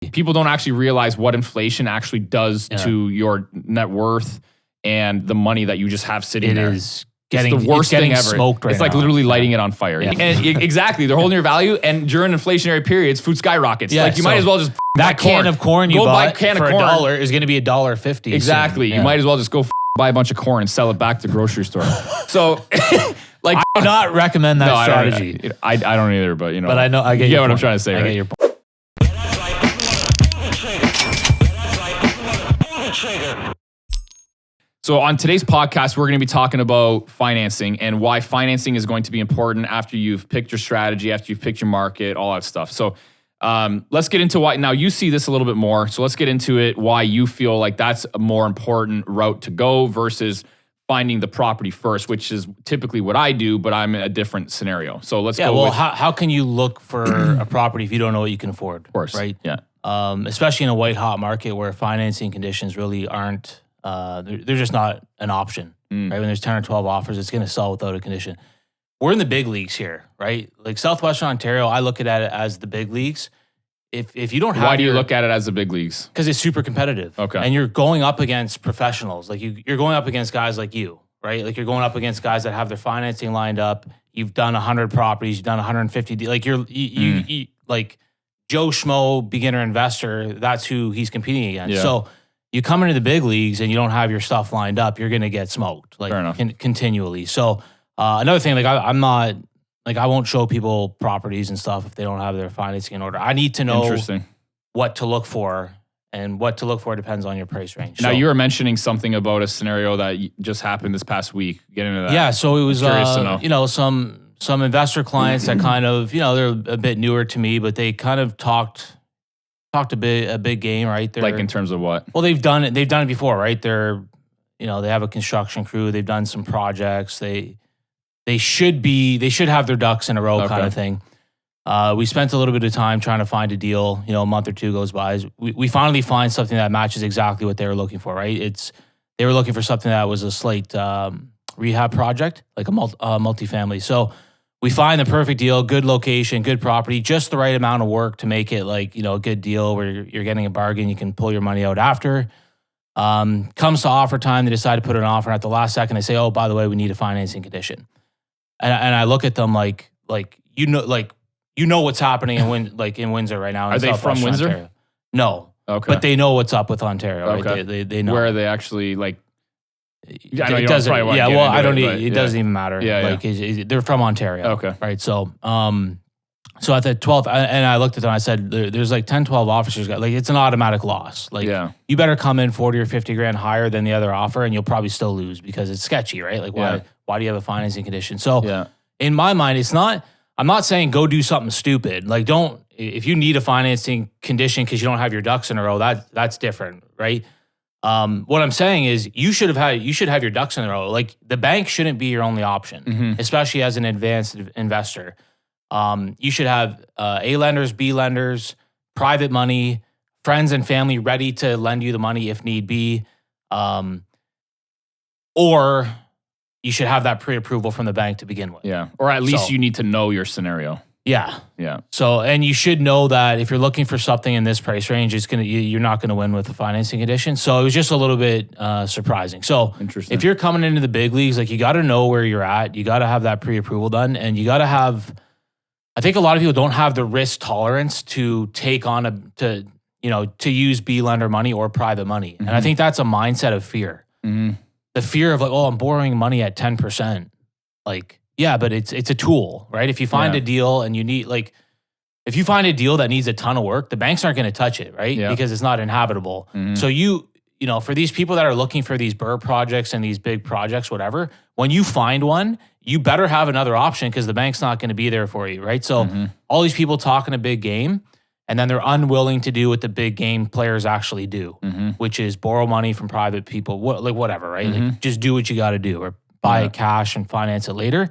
People don't actually realize what inflation actually does to your net worth and the money that you just have sitting there. It's the worst thing ever. Smoked right it's like now. literally lighting it on fire. Yeah. And exactly, they're holding your value, and during inflationary periods, food skyrockets. Yeah, like you might as well just that can of corn you go buy bought a can for of corn. $1 is going to be $1.50. Exactly. soon. You might as well just go buy a bunch of corn and sell it back to the grocery store. So, like, I do not recommend that no, strategy. I don't either, but you know. But I know I get you your what point. I'm trying to say, I right? get your point. So on today's podcast, we're going to be talking about financing and why financing is going to be important after you've picked your strategy, after you've picked your market, all that stuff. So let's get into why. Now you see this a little bit more. So let's get into it, why you feel like that's a more important route to go versus finding the property first, which is typically what I do, but I'm in a different scenario. So let's go with... how can you look for a property if you don't know what you can afford? Of course. Right? Yeah. Especially in a white hot market where financing conditions really aren't, they're just not an option, right? When there's 10 or 12 offers, it's going to sell without a condition. We're in the big leagues here, right? Like Southwestern Ontario, I look at it as the big leagues. If you don't have... Why do you look at it as the big leagues? Because it's super competitive. Okay. And you're going up against professionals. Like you're going up against guys like you, right? Like you're going up against guys that have their financing lined up. You've done 100 properties, you've done 150. Like you like Joe Schmo, beginner investor, that's who he's competing against. Yeah. So you come into the big leagues and you don't have your stuff lined up, you're going to get smoked like Fair enough. continually. So another thing, like I'm not, like I won't show people properties and stuff if they don't have their financing in order. I need to know what to look for, and what to look for depends on your price range. Now you were mentioning something about a scenario that just happened this past week. Get into that. Yeah, so it was Curious to know. you know, some investor clients that kind of, you know, they're a bit newer to me, but they kind of talked a big game, right? Like in terms of what? Well, they've done it before, right? They're, you know, they have a construction crew, they've done some projects, they should have their ducks in a row kind of thing. We spent a little bit of time trying to find a deal. You know, a month or two goes by. We finally find something that matches exactly what they were looking for, right? They were looking for something that was a slate rehab project, like a multifamily. So we find the perfect deal, good location, good property, just the right amount of work to make it like, you know, a good deal where you're getting a bargain. You can pull your money out after. Comes to offer time, they decide to put an offer. At the last second, they say, "Oh, by the way, we need a financing condition." And I look at them like you know what's happening in Windsor right now. Are they from Windsor? Ontario. No. Okay. But they know what's up with Ontario. Okay. Right? They know. Where are they actually like? I know It you doesn't. probably want to Yeah. get Well, into I don't. it Doesn't even matter. Yeah, Like they're from Ontario. Okay. Right. So so at the 12th, and I looked at them. I said, "There's like 10, 12 offers. Like it's an automatic loss. Like you better come in 40 or 50 grand higher than the other offer, and you'll probably still lose because it's sketchy, right? Like why do you have a financing condition? So in my mind, it's not. I'm not saying go do something stupid. Like don't. If you need a financing condition because you don't have your ducks in a row, that's different, right? What I'm saying is you should have your ducks in a row. Like the bank shouldn't be your only option, especially as an advanced investor. You should have A lenders, B lenders, private money, friends and family ready to lend you the money if need be. Or you should have that pre-approval from the bank to begin with. Yeah. Or at least you need to know your scenario. Yeah. Yeah. So, and you should know that if you're looking for something in this price range, you're not going to win with the financing condition. So it was just a little bit surprising. So interesting. If you're coming into the big leagues, like you got to know where you're at. You got to have that pre-approval done, and you got to have. I think a lot of people don't have the risk tolerance to take on to use B lender money or private money, and I think that's a mindset of fear. The fear of like, oh, I'm borrowing money at 10%. Like. Yeah, but it's a tool, right? If you find a deal and you need if you find a deal that needs a ton of work, the banks aren't going to touch it, right? Because it's not inhabitable. So you for these people that are looking for these BRRRR projects and these big projects, whatever, when you find one, you better have another option because the bank's not going to be there for you, right? So all these people talking a big game, and then they're unwilling to do what the big game players actually do, which is borrow money from private people, whatever, right? Like just do what you got to do, or buy it cash and finance it later.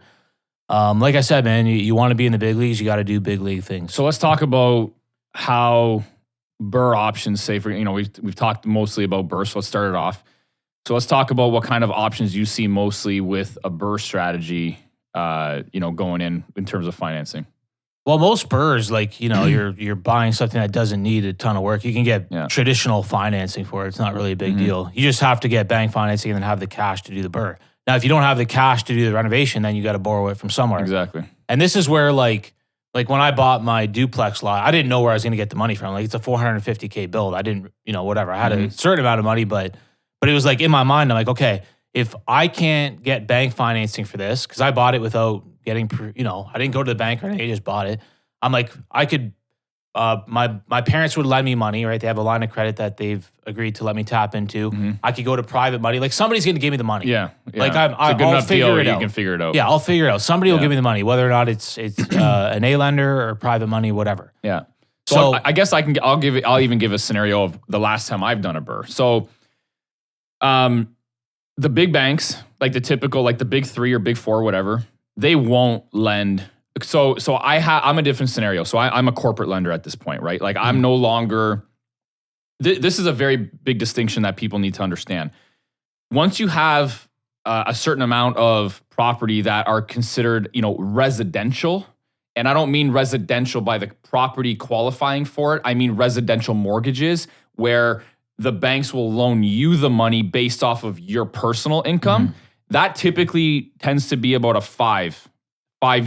Like I said, man, you want to be in the big leagues, you got to do big league things. So let's talk about how BRRRR options, say for, we've talked mostly about BRRRR, so let's start it off. So let's talk about what kind of options you see mostly with a BRRRR strategy, going in terms of financing. Well, most BRRRRs, like, you're buying something that doesn't need a ton of work. You can get traditional financing for it. It's not really a big deal. You just have to get bank financing and then have the cash to do the BRRRR. Now, if you don't have the cash to do the renovation, then you got to borrow it from somewhere. Exactly. And this is where like when I bought my duplex lot, I didn't know where I was going to get the money from. Like, it's a $450K build. I didn't, whatever. I had a certain amount of money, but it was like in my mind, I'm like, okay, if I can't get bank financing for this, because I bought it without getting, I didn't go to the bank or anything, I just bought it. I'm like, I could, my parents would lend me money, right? They have a line of credit that they've agreed to let me tap into. I could go to private money. Like, somebody's going to give me the money. Yeah. Like, I'll figure it out. You can figure it out. Yeah, I'll figure it out. Somebody will give me the money, whether or not it's an A lender or private money, whatever. Yeah. So I guess I'll even give a scenario of the last time I've done a BRRRR. So, the big banks, like the typical, like the big three or big four, whatever, they won't lend. So I'm a different scenario. So I'm a corporate lender at this point, right? Like, I'm no longer, this is a very big distinction that people need to understand. Once you have a certain amount of property that are considered, residential, and I don't mean residential by the property qualifying for it. I mean residential mortgages where the banks will loan you the money based off of your personal income. That typically tends to be about a five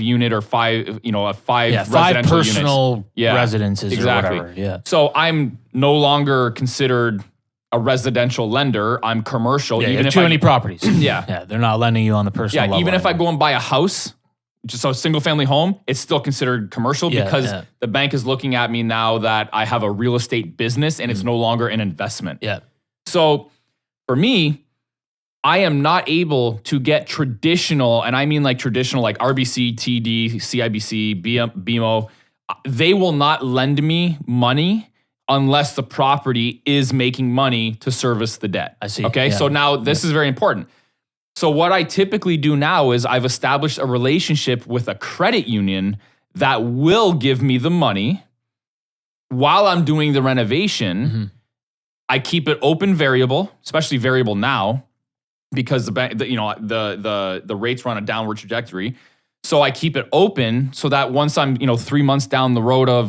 unit or five residential personal units. residences exactly. or whatever. Yeah. So I'm no longer considered a residential lender. I'm commercial. Yeah, even if too many properties. Yeah. They're not lending you on the personal level. Even if I go and buy a house, just a single family home, it's still considered commercial because the bank is looking at me now that I have a real estate business and it's no longer an investment. Yeah. So for me, I am not able to get traditional, and I mean like traditional, like RBC, TD, CIBC, BMO. They will not lend me money unless the property is making money to service the debt. I see. Okay. Yeah. So now this is very important. So what I typically do now is I've established a relationship with a credit union that will give me the money while I'm doing the renovation. I keep it open variable, especially variable now, because the bank, the rates run a downward trajectory. So I keep it open so that once I'm 3 months down the road of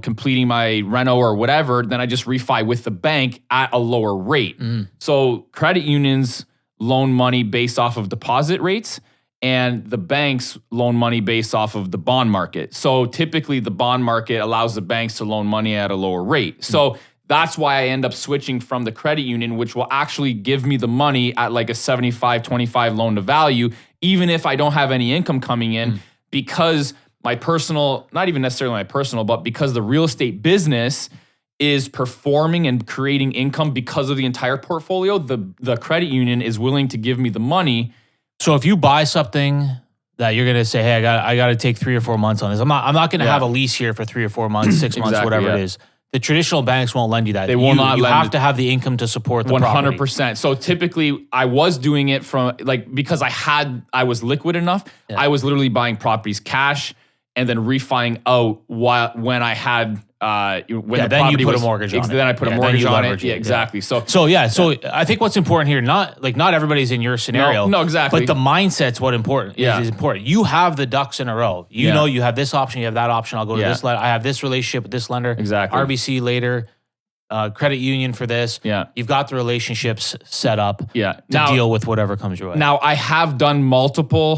completing my reno or whatever, then I just refi with the bank at a lower rate. So credit unions loan money based off of deposit rates, and the banks loan money based off of the bond market. So typically the bond market allows the banks to loan money at a lower rate. So that's why I end up switching from the credit union, which will actually give me the money at like a 75-25 loan to value, even if I don't have any income coming in, because my personal, not even necessarily my personal, but because the real estate business is performing and creating income because of the entire portfolio, the credit union is willing to give me the money. So if you buy something that you're gonna say, hey, I got to take 3 or 4 months on this. I'm not gonna have a lease here for 3 or 4 months, 6 months, whatever it is. The traditional banks won't lend you that. They will not. You lend have to have the income to support the 100%. Property. So typically, I was doing it from because I was liquid enough. Yeah. I was literally buying properties cash and then refining out when I had when the then property you put was, a mortgage on it. Then I put a mortgage on it. Yeah, exactly. So I think what's important here, not everybody's in your scenario. No, exactly. But the mindset's what important is important. You have the ducks in a row. You know you have this option, you have that option. I'll go to this lender. I have this relationship with this lender. Exactly. RBC later. Credit union for this. Yeah. You've got the relationships set up to deal with whatever comes your way. Now, I have done multiple,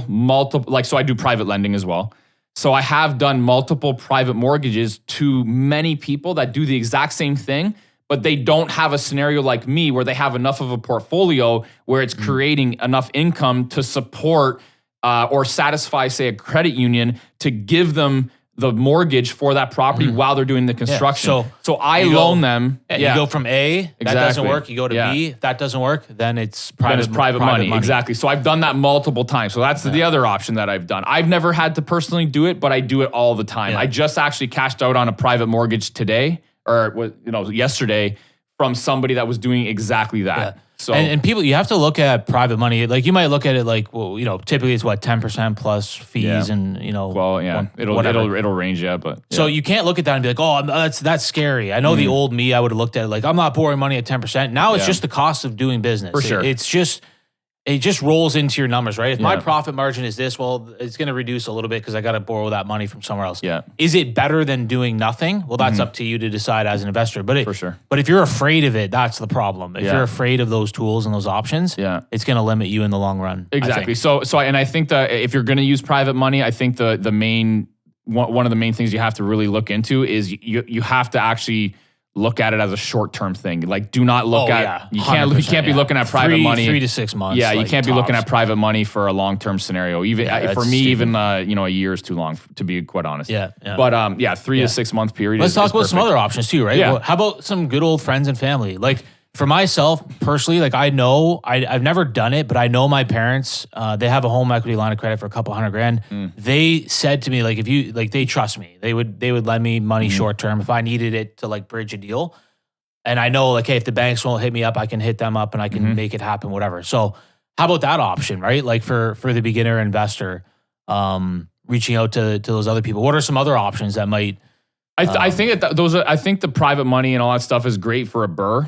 so I do private lending as well. So I have done multiple private mortgages to many people that do the exact same thing, but they don't have a scenario like me where they have enough of a portfolio where it's creating enough income to support or satisfy, say, a credit union to give them the mortgage for that property while they're doing the construction. Yeah. So I loan them. You go from A, that doesn't work. You go to B, if that doesn't work, then it's private money. Exactly. So I've done that multiple times. So that's the other option that I've done. I've never had to personally do it, but I do it all the time. I just actually cashed out on a private mortgage today, or yesterday, from somebody that was doing exactly that. Yeah. So and people, you have to look at private money. Like you might look at it like, typically it's 10% plus fees and it'll range but so you can't look at that and be like, oh, that's scary. I know the old me, I would have looked at it like, I'm not borrowing money at 10%. Now it's just the cost of doing business. For sure. It's it just rolls into your numbers, right? If my Yeah. profit margin is this, well, it's going to reduce a little bit because I got to borrow that money from somewhere else. Yeah. Is it better than doing nothing? Well, that's up to you to decide as an investor. But For sure. But if you're afraid of it, that's the problem. If Yeah. you're afraid of those tools and those options, Yeah. it's going to limit you in the long run. I Exactly. think. And I think that if you're going to use private money, I think the main one of the main things you have to really look into is you have to actually look at it as a short-term thing. Like, do not look you can't be 100%, looking at private money 3 to 6 months. Yeah, you like, can't be looking at tops. private money for a long-term scenario. Even Yeah, for that's me, stupid. even a year is too long, to be quite honest. Yeah, yeah. But 3 to 6 month period. Let's is talk about some perfect. other options too, right? Yeah. Well, how about some good old friends and family? Like for myself personally, like I know I've never done it, but I know my parents. They have a home equity line of credit for a couple $100,000. They said to me, like, if you like, they trust me. They would lend me money short term if I needed it to like bridge a deal. And I know, like, hey, if the banks won't hit me up, I can hit them up and I can make it happen, whatever. So how about that option, right? Like for the beginner investor, reaching out to those other people. What are some other options that might? I think that I think the private money and all that stuff is great for a burr.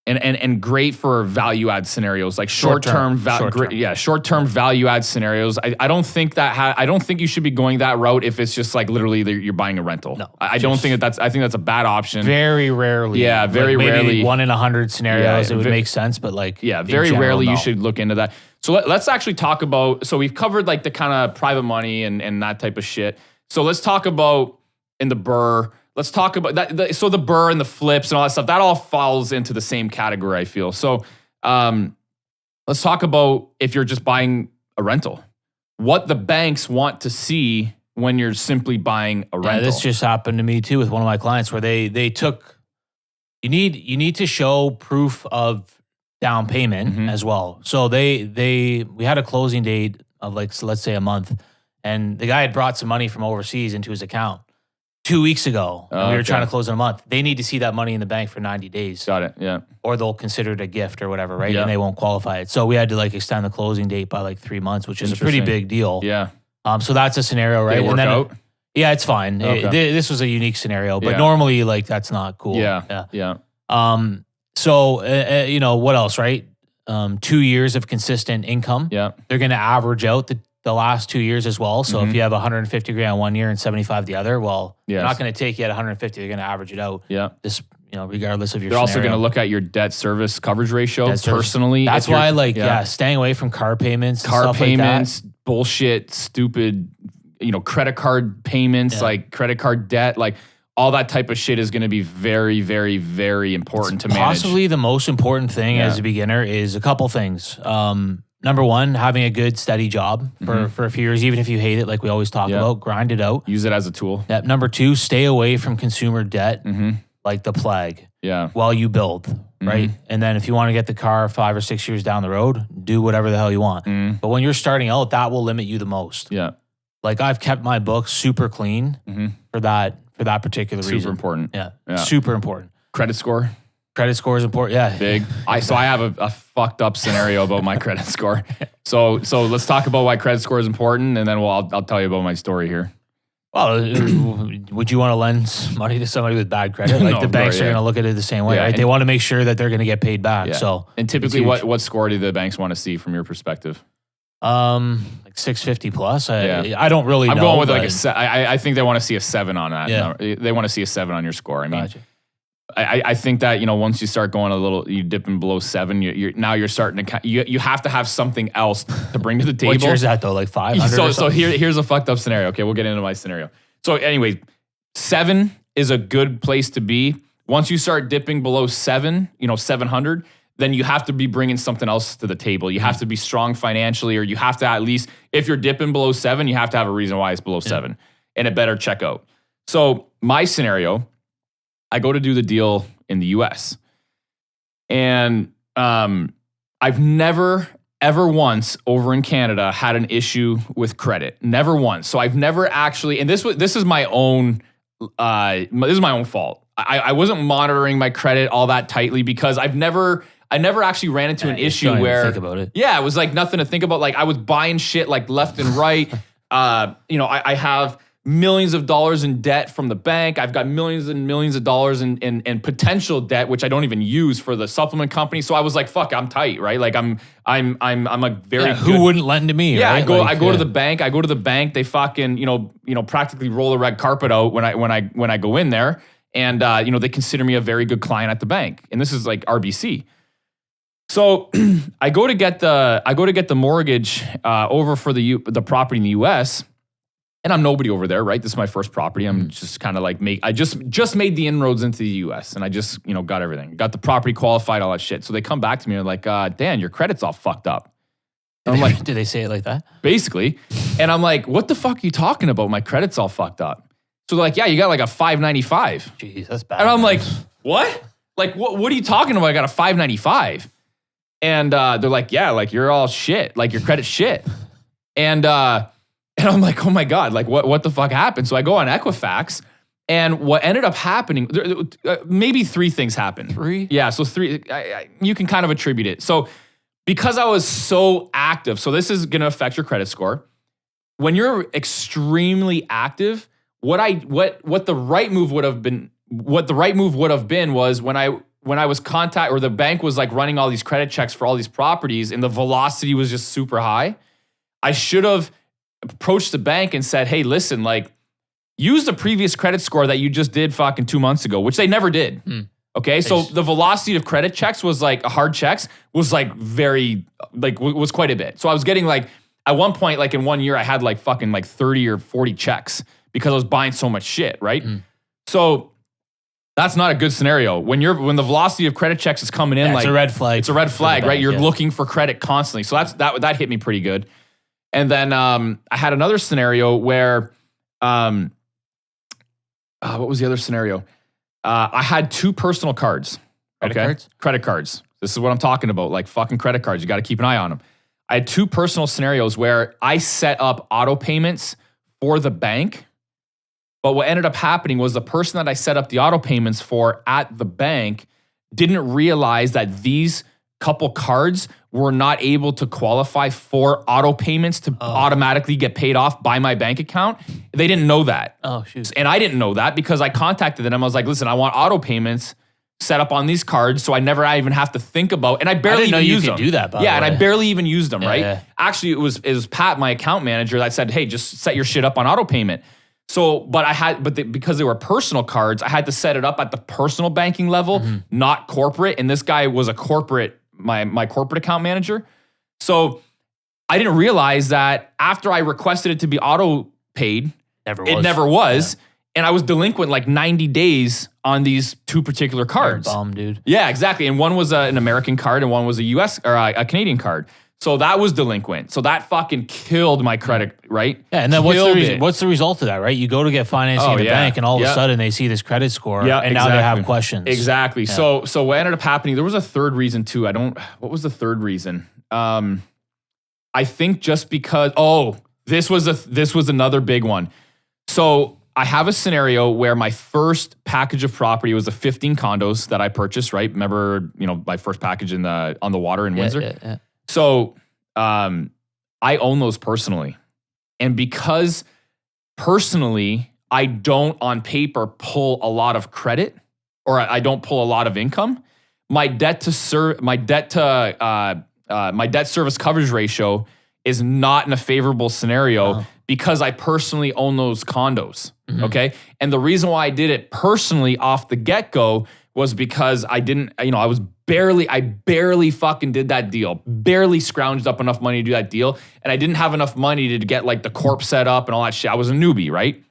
And great for value add scenarios like short-term value add scenarios. I don't think I don't think you should be going that route if it's just like literally you're buying a rental. No, I don't think I think that's a bad option. Very rarely. Yeah, very maybe rarely. 1 in 100 scenarios, Yeah, it would make sense, but like in very general, rarely no. you should look into that. So let's actually talk about, so we've covered like the kind of private money and that type of shit. So let's talk about in the burr. Let's talk about that. So the burr and the flips and all that stuff, that all falls into the same category, I feel. So let's talk about if you're just buying a rental, what the banks want to see when you're simply buying a rental. Yeah, this just happened to me too with one of my clients where they took, you need to show proof of down payment as well. So we had a closing date of like, so let's say a month, and the guy had brought some money from overseas into his account 2 weeks ago, and we were trying to close in a month. They need to see that money in the bank for 90 days. Got it, yeah. Or they'll consider it a gift or whatever, right? Yeah. And they won't qualify it. So we had to like extend the closing date by like 3 months, which is a pretty Interesting. big deal. Yeah. So that's a scenario, right? Did it work out? Yeah, it's fine. Okay. This was a unique scenario, but Yeah. normally like that's not cool. Yeah. So you know, what else, right? 2 years of consistent income. Yeah. They're going to average out the last 2 years as well. So if you have 150 grand 1 year and 75 the other, well, Yes. they're not going to take you at 150. They're going to average it out. Yeah. This, you know, regardless of your They're also scenario. going to look at your debt service coverage ratio Debt service. personally. That's if you're- why, like, staying away from car payments, and car stuff payments, bullshit, stupid, credit card payments, Yeah. like credit card debt, like all that type of shit is going to be very, very, very important to like that. manage. Possibly the most important thing Yeah. as a beginner is a couple things. Number one, having a good steady job for a few years, even if you hate it, like we always talk Yeah. about, grind it out. Use it as a tool. Number two, stay away from consumer debt Mm-hmm. like the plague Yeah. while you build, right? And then if you want to get the car 5 or 6 years down the road, do whatever the hell you want. Mhm. But when you're starting out, that will limit you the most. Yeah. Like I've kept my books super clean Mhm. for that particular reason. Super important. Yeah. Yeah. Super important. Credit score, Credit score is important. Yeah. big. I have a fucked up scenario about my credit score. So let's talk about why credit score is important, and then I'll tell you about my story here. Well, would you want to lend money to somebody with bad credit? Like No, the banks yeah. are going to look at it the same way, Yeah, right? and- They want to make sure that they're going to get paid back. Yeah. So, And typically, it's huge. what score do the banks want to see from your perspective? like 650 plus. Yeah. I don't really I'm know. going with like but- I think they want to see a 7 on that. Yeah. No, they want to see a 7 on your score. I mean, Gotcha. I think that, once you start going you dipping below 7, you're starting to, you have to have something else to bring to the table. What year is that though? Like 500 So here's a fucked up scenario. Okay, we'll get into my scenario. So anyway, 7 is a good place to be. Once you start dipping below 7, 700, then you have to be bringing something else to the table. You have to be strong financially, or you have to at least, if you're dipping below 7, you have to have a reason why it's below 7, and it better check out. So my scenario, I go to do the deal in the US, and I've never ever once over in Canada had an issue with credit. Never once. So I've never actually, and this is my own fault. I wasn't monitoring my credit all that tightly because I never actually ran into an issue don't even where think about it. Yeah, it was like nothing to think about. Like I was buying shit like left and right. I have millions of dollars in debt from the bank. I've got millions and millions of dollars in potential debt, which I don't even use for the supplement company. So I was like, fuck, I'm tight, right? Like I'm a very good, who wouldn't lend to me? Yeah, right? I go to the bank. I go to the bank. They fucking practically roll the red carpet out when I go in there, and they consider me a very good client at the bank. And this is like RBC. So I go to get the mortgage over for the property in the U.S. And I'm nobody over there, right? This is my first property. I'm just kind of like I just made the inroads into the U.S. and I just got everything, got the property qualified, all that shit. So they come back to me and they're like, Dan, your credit's all fucked up. And I'm like, did they say it like that? Basically. And I'm like, what the fuck are you talking about? My credit's all fucked up. So they're like, yeah, you got like a 595. Jeez, that's bad. And I'm like, what? Like, what are you talking about? I got a 595. And they're like, yeah, like you're all shit. Like your credit's shit. And I'm like, oh my God, like what the fuck happened? So I go on Equifax, and what ended up happening, maybe 3 things happened. 3? Yeah, so 3, you can kind of attribute it. So because I was so active, so this is gonna affect your credit score. When you're extremely active, what the right move would have been was when I was or the bank was like running all these credit checks for all these properties and the velocity was just super high, I should have approached the bank and said, hey, listen, like use the previous credit score that you just did fucking 2 months ago, which they never did. Okay. So the velocity of credit checks was like hard checks was like very, like was quite a bit. So I was getting like, at one point, like in 1 year, I had like fucking like 30 or 40 checks because I was buying so much shit. Right. So that's not a good scenario. When the velocity of credit checks is coming in, it's like a red flag. It's a red flag, right? Bank, You're looking for credit constantly. So that hit me pretty good. And then I had another scenario where, what was the other scenario? I had 2 personal cards. Credit cards. This is what I'm talking about. Like fucking credit cards. You got to keep an eye on them. I had 2 personal scenarios where I set up auto payments for the bank. But what ended up happening was the person that I set up the auto payments for at the bank didn't realize that these couple cards were not able to qualify for auto payments to automatically get paid off by my bank account. They didn't know that. Oh, shoot. And I didn't know that because I contacted them. I was like, listen, I want auto payments set up on these cards so I never even have to think about, and I barely didn't know even you use could them. do that, by the and way. I barely even used them, right? Yeah. Actually, it was Pat, my account manager, that said, hey, just set your shit up on auto payment. So, because they were personal cards, I had to set it up at the personal banking level, not corporate. And this guy was a corporate, my corporate account manager. So I didn't realize that after I requested it to be auto paid, it never was. Yeah. And I was delinquent like 90 days on these 2 particular cards. You're a bum, dude. Yeah, exactly. And one was an American card and one was a US or a Canadian card. So that was delinquent. So that fucking killed my credit, right? Yeah, and then what's the result of that, right? You go to get financing at the bank, and all of a sudden they see this credit score, and now they have questions. Exactly. Yeah. So what ended up happening? There was a third reason too. What was the third reason? I think just because. Oh, this was another big one. So I have a scenario where my first package of property was the 15 condos that I purchased. Right? Remember, my first package on the water in Windsor. Yeah. So I own those personally. And because personally, I don't on paper pull a lot of credit or I don't pull a lot of income, my debt service coverage ratio is not in a favorable scenario because I personally own those condos. Okay. And the reason why I did it personally off the get-go was because I barely fucking did that deal, barely scrounged up enough money to do that deal. And I didn't have enough money to get like the corp set up and all that shit. I was a newbie, right?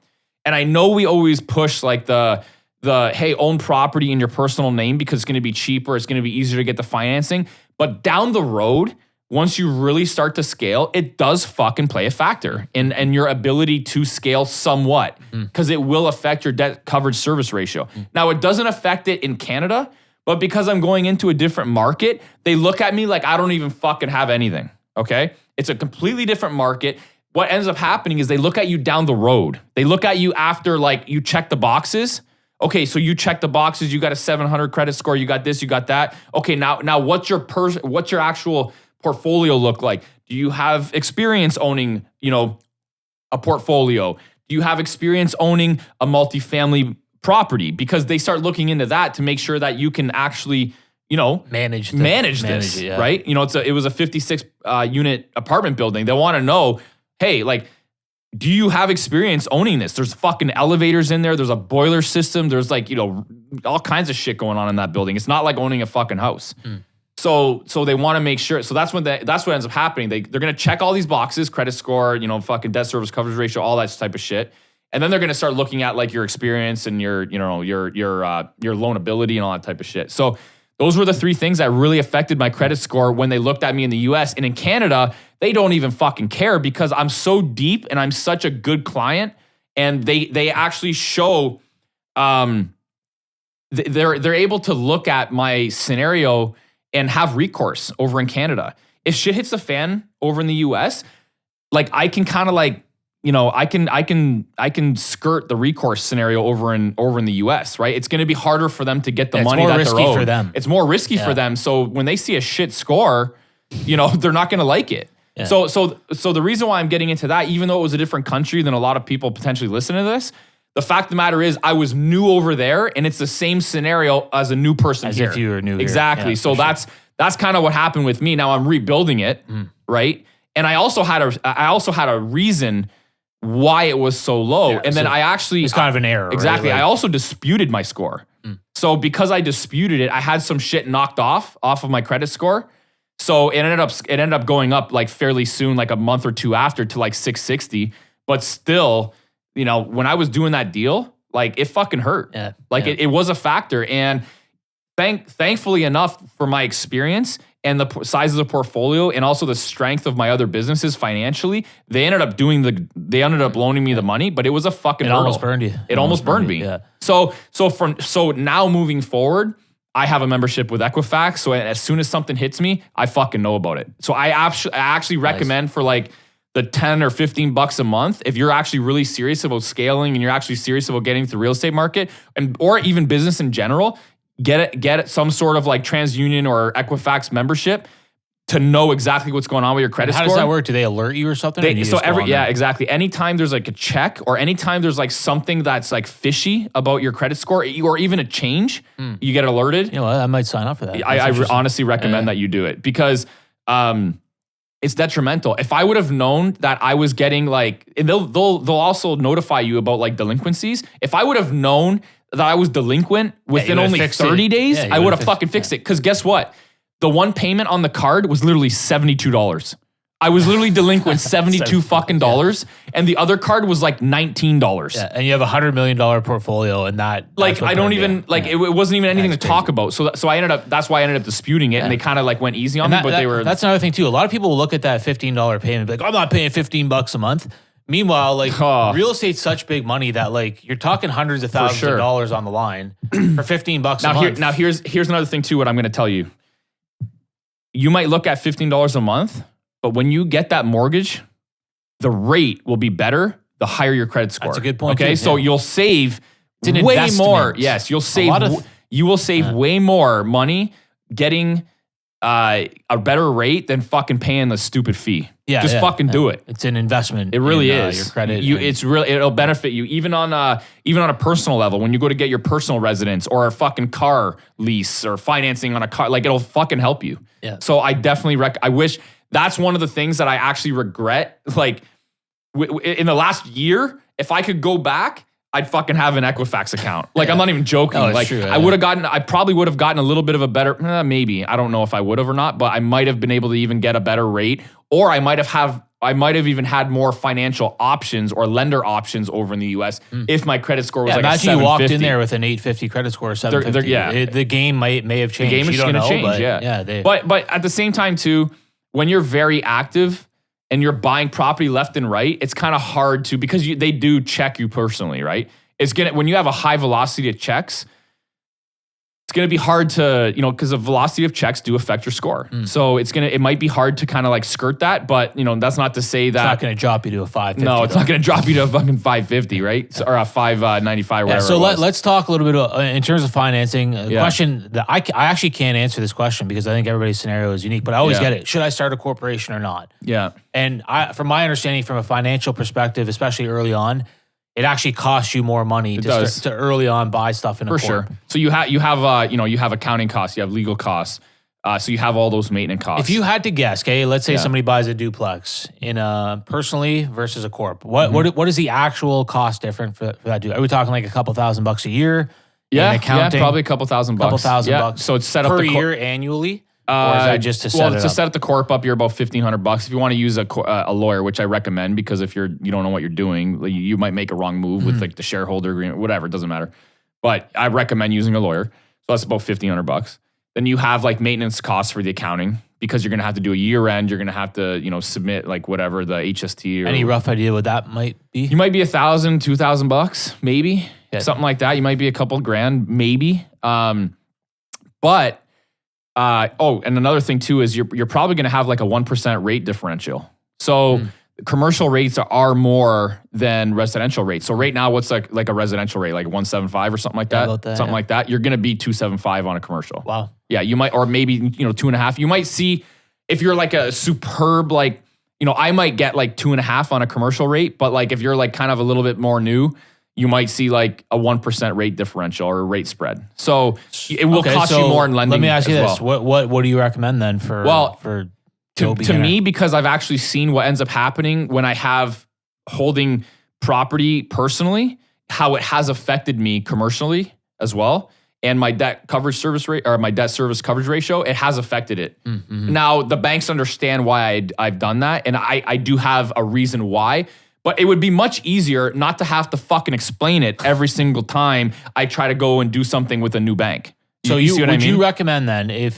And I know we always push like the hey, own property in your personal name because it's going to be cheaper. It's going to be easier to get the financing. But down the road, once you really start to scale, it does fucking play a factor in your ability to scale somewhat because it will affect your debt coverage service ratio. Now, it doesn't affect it in Canada, but because I'm going into a different market, they look at me like I don't even fucking have anything, okay? It's a completely different market. What ends up happening is they look at you down the road. They look at you after like you check the boxes. Okay, so you check the boxes, you got a 700 credit score, you got this, you got that. Okay, now what's your actual portfolio look like? Do you have experience owning, a portfolio? Do you have experience owning a multifamily property? Because they start looking into that to make sure that you can actually, manage this, it, yeah. right? It was a 56 unit apartment building. They want to know, hey, like, do you have experience owning this? There's fucking elevators in there. There's a boiler system. There's like, all kinds of shit going on in that building. It's not like owning a fucking house. So they want to make sure. So that's what ends up happening. They're going to check all these boxes, credit score, fucking debt service coverage ratio, all that type of shit. And then they're going to start looking at like your experience and your loanability and all that type of shit. So those were the three things that really affected my credit score when they looked at me in the US. And in Canada, they don't even fucking care because I'm so deep and I'm such a good client. And they actually show, they're able to look at my scenario and have recourse over in Canada. If shit hits the fan over in the US, like I can kind of like, I can skirt the recourse scenario over in the US, right? It's going to be harder for them to get the money that they're owed. It's more risky for them. It's more risky for them. So when they see a shit score, they're not going to like it. Yeah. So the reason why I'm getting into that, even though it was a different country than a lot of people potentially listen to this, the fact of the matter is I was new over there and it's the same scenario as a new person as here. If you were new exactly. Yeah, so that's kind of what happened with me. Now I'm rebuilding it, right? And I also had a reason why it was so low. Yeah, and then I actually... It's kind of an error, exactly. Right? I also disputed my score. So because I disputed it, I had some shit knocked off of my credit score. So it ended up going up like fairly soon, like a month or two after, to like 660. But still, when I was doing that deal, like it fucking hurt. Yeah. It was a factor. And thankfully enough for my experience and the size of the portfolio and also the strength of my other businesses financially, they ended up loaning me the money, but it was a fucking hurdle. Almost burned you. It almost burned me. Yeah. So now moving forward, I have a membership with Equifax. So as soon as something hits me, I fucking know about it. So I actually recommend for like the 10 or 15 bucks a month, if you're actually really serious about scaling and you're actually serious about getting to the real estate market or even business in general, get some sort of like TransUnion or Equifax membership to know exactly what's going on with your credit score. How does that work? Do they alert you or something? Exactly. Anytime there's like a check or anytime there's like something that's like fishy about your credit score or even a change, you get alerted. I might sign up for that. I honestly recommend that you do it because it's detrimental. If I would have known that I was getting like, and they'll also notify you about like delinquencies. If I would have known that I was delinquent within only 30 days, I would have fucking fixed it. Because guess what? The one payment on the card was literally $72. I was literally delinquent $72 fucking dollars, and the other card was like $19. Yeah, and you have a $100 million portfolio, and that like I don't even like it wasn't even anything to talk about. So that's why I ended up disputing it, and they kind of like went easy on me. But that's another thing too. A lot of people will look at that $15 payment, and be like, I'm not paying $15 a month. Meanwhile, like real estate's such big money that like you're talking hundreds of thousands of dollars on the line for $15 a month. Now here's another thing too. What I'm going to tell you, you might look at $15 a month, but when you get that mortgage, the rate will be better the higher your credit score. That's a good point. Okay, too, so you'll save way investment. more. Yes, you'll save. You will save way more money getting a better rate than fucking paying the stupid fee. Yeah, just fucking do it. It's an investment. It really is. Your credit. It'll benefit you even on a personal level when you go to get your personal residence or a fucking car lease or financing on a car. Like it'll fucking help you. Yeah. So I definitely I wish that's one of the things that I actually regret. Like in the last year, if I could go back, I'd fucking have an Equifax account. Like I'm not even joking. Like true, I probably would have gotten a little bit of a better, maybe. I don't know if I would have or not, but I might have been able to even get a better rate, or I might have even had more financial options or lender options over in the US if my credit score was like imagine a 750. You walked in there with an 850 credit score, 750. The game may have changed. The game is going to change, but at the same time too, when you're very active and you're buying property left and right, it's kind of hard to, because they do check you personally, right? When you have a high velocity of checks, it's going to be hard to, because the velocity of checks do affect your score. So it might be hard to kind of like skirt that, but that's not to say that. It's not going to drop you to a 550. No, it's not going to drop you to a fucking 550, right? Or a 595, whatever. So let's talk a little bit in terms of financing. A question that I actually can't answer this question because I think everybody's scenario is unique, but I always get it. Should I start a corporation or not? Yeah. And from my understanding, from a financial perspective, especially early on, it actually costs you more money to early on buy stuff in a For corp. sure. So you have accounting costs, you have legal costs. So you have all those maintenance costs. If you had to guess, okay, let's say somebody buys a duplex in a personally versus a corp. What is the actual cost different for that dude? Are we talking like a couple $1,000 a year? Yeah, in accounting? probably a couple $1,000. Couple $1,000 bucks. So it's set up per year annually. Or is that just to set it up? To set up the corp up, you're about $1,500. If you want to use a lawyer, which I recommend, because if you don't know what you're doing, you might make a wrong move with like the shareholder agreement, whatever, it doesn't matter. But I recommend using a lawyer. So that's about $1,500. Then you have like maintenance costs for the accounting, because you're going to have to do a year end. You're going to have to, submit like whatever the HST or any rough idea what that might be? You might be $1,000, $2,000, maybe something like that. You might be a couple grand, maybe. And another thing too is you're probably going to have like a 1% rate differential. So commercial rates are more than residential rates. So right now, what's like a residential rate, like 1.75 or something like that? Something like that. You're going to be 2.75 on a commercial. Wow. Yeah, you might, or maybe 2.5. You might see if you're like a superb I might get like 2.5 on a commercial rate, but like if you're like kind of a little bit more new, you might see like a 1% rate differential or a rate spread. So it will cost you more in lending. Let me ask you this: well. what do you recommend then for to me, because I've actually seen what ends up happening when I have holding property personally, how it has affected me commercially as well. And my debt coverage service rate, or my debt service coverage ratio, it has affected it. Mm-hmm. Now, the banks understand why I've done that, and I do have a reason why, but it would be much easier not to have to fucking explain it every single time I try to go and do something with a new bank. So you see what I mean? You recommend then, if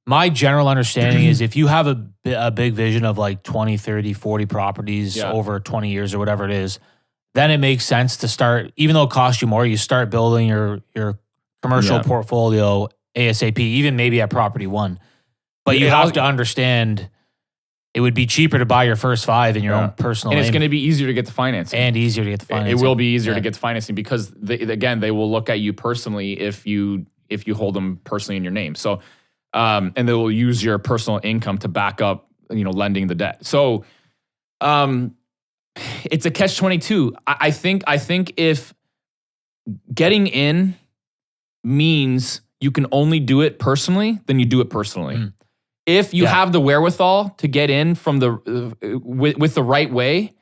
my general understanding is if you have a big vision of like 20, 30, 40 properties over 20 years or whatever it is, then it makes sense to start, even though it costs you more, you start building your commercial portfolio ASAP, even maybe at property one. But you have to understand it would be cheaper to buy your first 5 in your own personal name. And it's name. going to be easier to get the financing. And easier to get the financing. It will be easier to get the financing because, they will look at you personally if you hold them personally in your name. So, and they will use your personal income to back up, lending the debt. So, it's a catch-22. I think if getting in means you can only do it personally, then you do it personally. If you have the wherewithal to get in from with the right way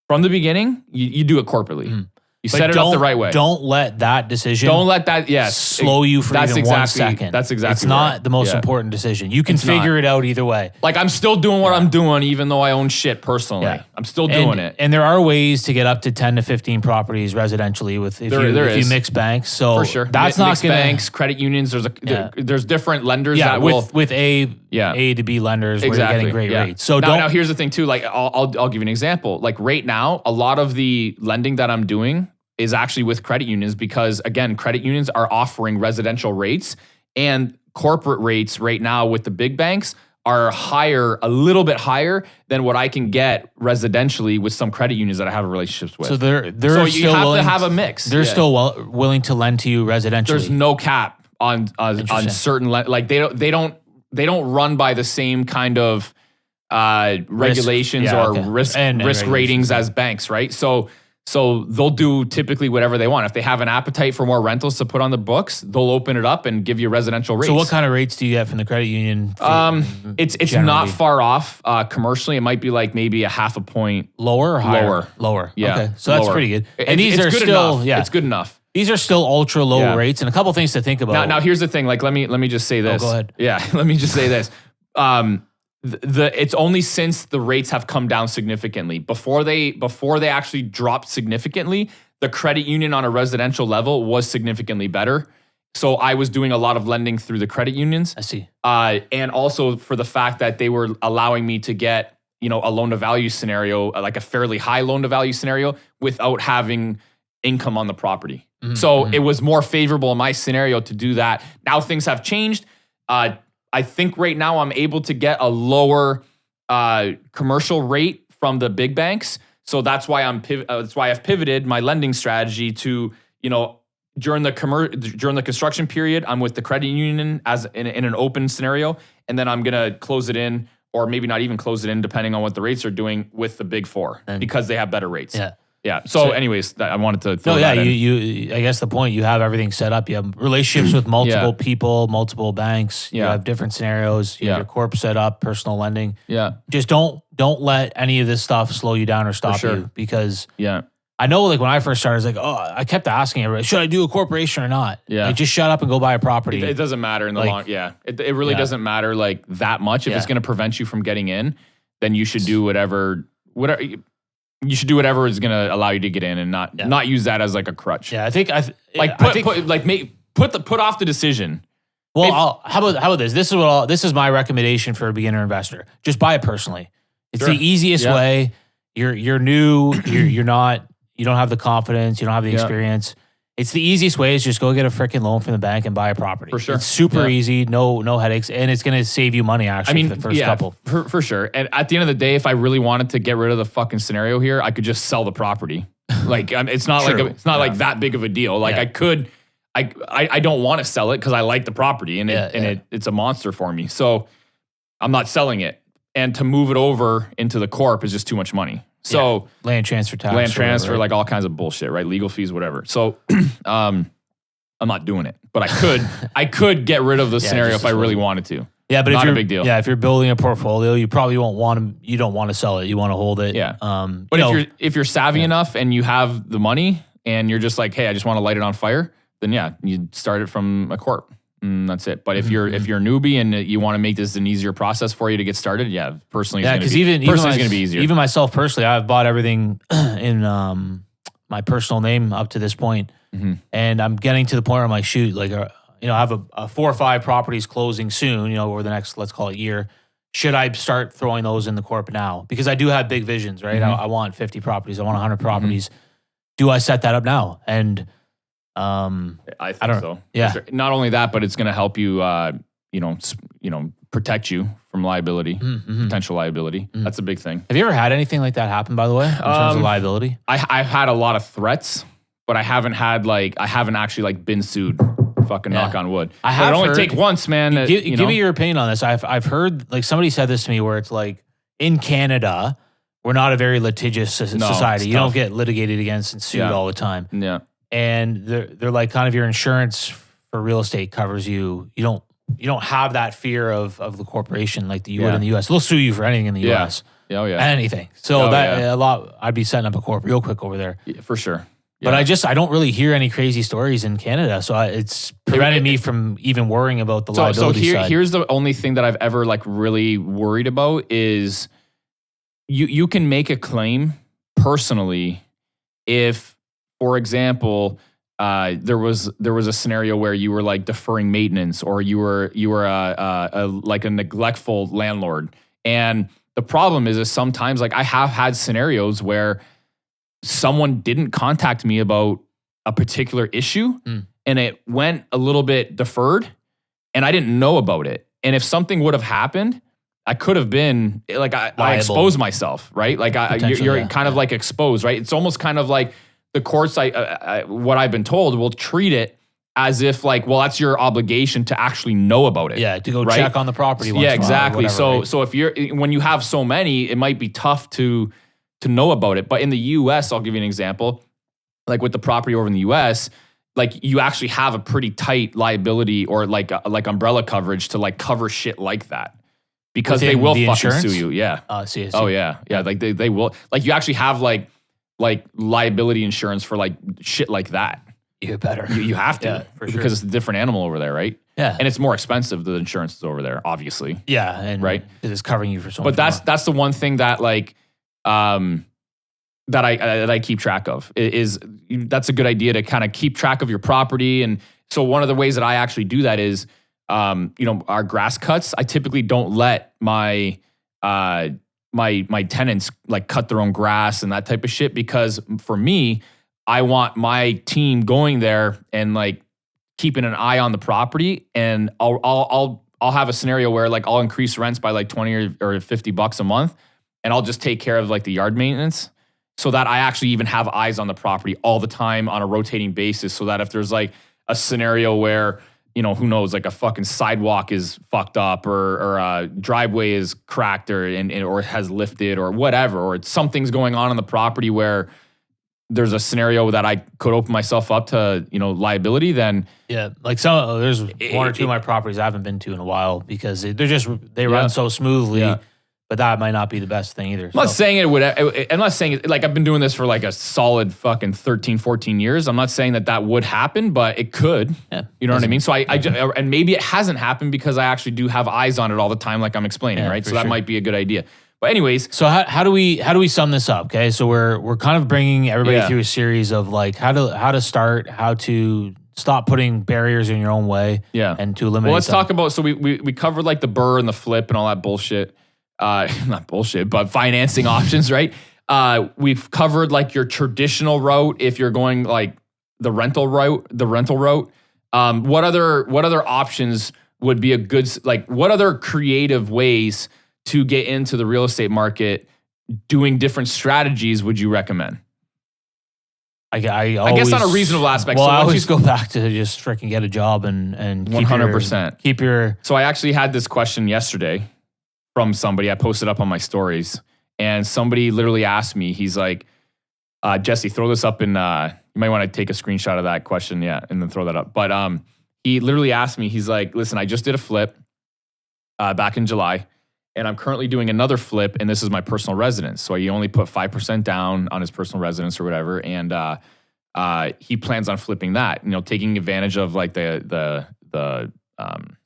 from the beginning, you do it corporately. You set it up the right way. Don't let that decision. Slow you for even 1 second. That's exactly. It's not the most important decision. You can figure it out either way. Like I'm still doing what I'm doing, even though I own shit personally. Yeah. I'm still doing it. And there are ways to get up to 10 to 15 properties residentially if you mix banks. So for sure, that's not going banks, credit unions. There's different lenders that with A to B lenders where you're getting great rates. So now here's the thing too. Like I'll give you an example. Like right now, a lot of the lending that I'm doing is actually with credit unions because, again, credit unions are offering residential rates and corporate rates right now with the big banks are a little bit higher than what I can get residentially with some credit unions that I have relationships with. So so you have to have a mix. They're still willing to lend to you residentially. There's no cap on certain they don't run by the same kind of regulations or risk ratings as banks, right? So they'll do typically whatever they want. If they have an appetite for more rentals to put on the books, they'll open it up and give you residential rates. So what kind of rates do you get from the credit union? It's not far off commercially. It might be like maybe a half a point lower or higher? Lower. Yeah. Okay. So that's pretty good. And these are still it's good enough. These are still ultra low rates, and a couple things to think about. Now here's the thing. Like let me just say this. Go ahead. Yeah. Let me just say this. It's only since the rates have come down significantly. Before they actually dropped significantly, the credit union on a residential level was significantly better. So I was doing a lot of lending through the credit unions. I see. And also for the fact that they were allowing me to get, a loan to value scenario, like a fairly high loan to value scenario without having income on the property. So it was more favorable in my scenario to do that. Now things have changed. I think right now I'm able to get a lower commercial rate from the big banks. So that's why that's why I've pivoted my lending strategy to, during the construction period, I'm with the credit union as in an open scenario, and then I'm gonna close it in, or maybe not even close it in, depending on what the rates are doing with the big four, because they have better rates. Yeah. Yeah. So anyways, I wanted to throw No, yeah, that in. you I guess the point, you have everything set up. You have relationships with multiple people, multiple banks. You have different scenarios. You have your corp set up, personal lending. Yeah. Just don't let any of this stuff slow you down or stop you, because I know, like, when I first started, I was like, oh, I kept asking everybody, should I do a corporation or not? Yeah. Like, just shut up and go buy a property. It doesn't matter in the long. Yeah. It really doesn't matter like that much. If it's going to prevent you from getting in, then you should do whatever you should do whatever is going to allow you to get in, and not use that as like a crutch. Yeah, I think put off the decision. Well, how about this? This is my recommendation for a beginner investor. Just buy it personally. It's the easiest way. You're new. You don't have the confidence. You don't have the experience. It's the easiest way is just go get a freaking loan from the bank and buy a property. For sure. It's super easy, no headaches, and it's going to save you money actually for the first couple. For sure. And at the end of the day, if I really wanted to get rid of the fucking scenario here, I could just sell the property. Like, it's not like that big of a deal. Like I could, I don't want to sell it because I like the property and it's a monster for me. So I'm not selling it. And to move it over into the corp is just too much money. So land transfer tax, like all kinds of bullshit, right? Legal fees, whatever. So I'm not doing it, but I could get rid of the scenario if I really wanted to. Yeah, but not a big deal. Yeah, if you're building a portfolio, you probably won't want to. You don't want to sell it. You want to hold it. Yeah. But if you're savvy enough and you have the money and you're just like, hey, I just want to light it on fire, then you start it from a corp. That's it. But if you're a newbie and you want to make this an easier process for you to get started, personally, it's going to be easier. Even myself personally, I've bought everything in my personal name up to this point, and I'm getting to the point where I'm like, shoot, like I have a 4 or 5 properties closing soon, over the next, let's call it, year. Should I start throwing those in the corp now? Because I do have big visions, right? I want 50 properties. I want 100 properties. Do I set that up now? And I think so. Yeah. Sure. Not only that, but it's going to help you, protect you from liability, potential liability. That's a big thing. Have you ever had anything like that happen, by the way, in terms of liability? I've had a lot of threats, but I haven't actually been sued. Fucking knock on wood. I have only take once, man. Give me your opinion on this. I've heard, like, somebody said this to me where it's like, in Canada, we're not a very litigious society. You don't get litigated against and sued all the time. Yeah. And they're like, kind of, your insurance for real estate covers you. You don't have that fear of the corporation like you would in the U.S. They'll sue you for anything in the U.S. Oh yeah. Anything. So a lot. I'd be setting up a corp real quick over there. Yeah, for sure. Yeah. But I don't really hear any crazy stories in Canada, so it's prevented me from even worrying about the liability side. Here's the only thing that I've ever really worried about is you can make a claim personally if, for example, there was a scenario where you were deferring maintenance, or you were a neglectful landlord. And the problem is sometimes I have had scenarios where someone didn't contact me about a particular issue and it went a little bit deferred and I didn't know about it. And if something would have happened, I could have been I exposed myself, right? You're kind of exposed, right? It's almost kind of like the courts, what I've been told, will treat it as if that's your obligation to actually know about it. Yeah, to go check on the property. Once exactly. Whatever, so if when you have so many, it might be tough to know about it. But in the U.S., I'll give you an example. With the property over in the U.S., you actually have a pretty tight liability or umbrella coverage to cover shit like that. Because they will fucking sue you. Yeah. See. Oh yeah. Yeah. They will. You actually have liability insurance for shit like that. You better. You have to, for sure, because it's a different animal over there, right? Yeah, and it's more expensive. The insurance is over there, obviously. Yeah, and right, because it's covering you for so much. But that's the one thing that that I keep track of is that's a good idea to kind of keep track of your property. And so one of the ways that I actually do that is, our grass cuts. I typically don't let my my tenants cut their own grass and that type of shit, because for me, I want my team going there and keeping an eye on the property. And I'll have a scenario where I'll increase rents by 20 or $50 a month, and I'll just take care of the yard maintenance, so that I actually even have eyes on the property all the time on a rotating basis, so that if there's a scenario where, who knows, a fucking sidewalk is fucked up, or a driveway is cracked, or has lifted, or whatever, or something's going on the property where there's a scenario that I could open myself up to, liability, then Yeah, like there's one or two of my properties I haven't been to in a while because they run so smoothly. Yeah. But that might not be the best thing either. I'm not saying I'm not saying it, like I've been doing this for like a solid fucking 13, 14 years. I'm not saying that would happen, but it could. Yeah. You know what I mean? So and maybe it hasn't happened because I actually do have eyes on it all the time, like I'm explaining, right? So that might be a good idea. But anyways, so how do we sum this up? Okay, so we're kind of bringing everybody through a series of like how to start, how to stop putting barriers in your own way, and to eliminate. Well, let's talk about. So we covered like the BRRRR and the flip and all that bullshit. Not bullshit, but financing options, right? We've covered like your traditional route if you're going like the rental route. What other options would be a good, like what other creative ways to get into the real estate market, doing different strategies would you recommend? I guess on a reasonable aspect. Well, so I always go back to just freaking get a job and 100%. Keep your. So I actually had this question yesterday from somebody. I posted up on my stories, and somebody literally asked me. He's like, Jesse, throw this up in. You might want to take a screenshot of that question, and then throw that up. But he literally asked me. He's like, listen, I just did a flip back in July. And I'm currently doing another flip, and this is my personal residence. So he only put 5% down on his personal residence or whatever, and he plans on flipping that. Taking advantage of like the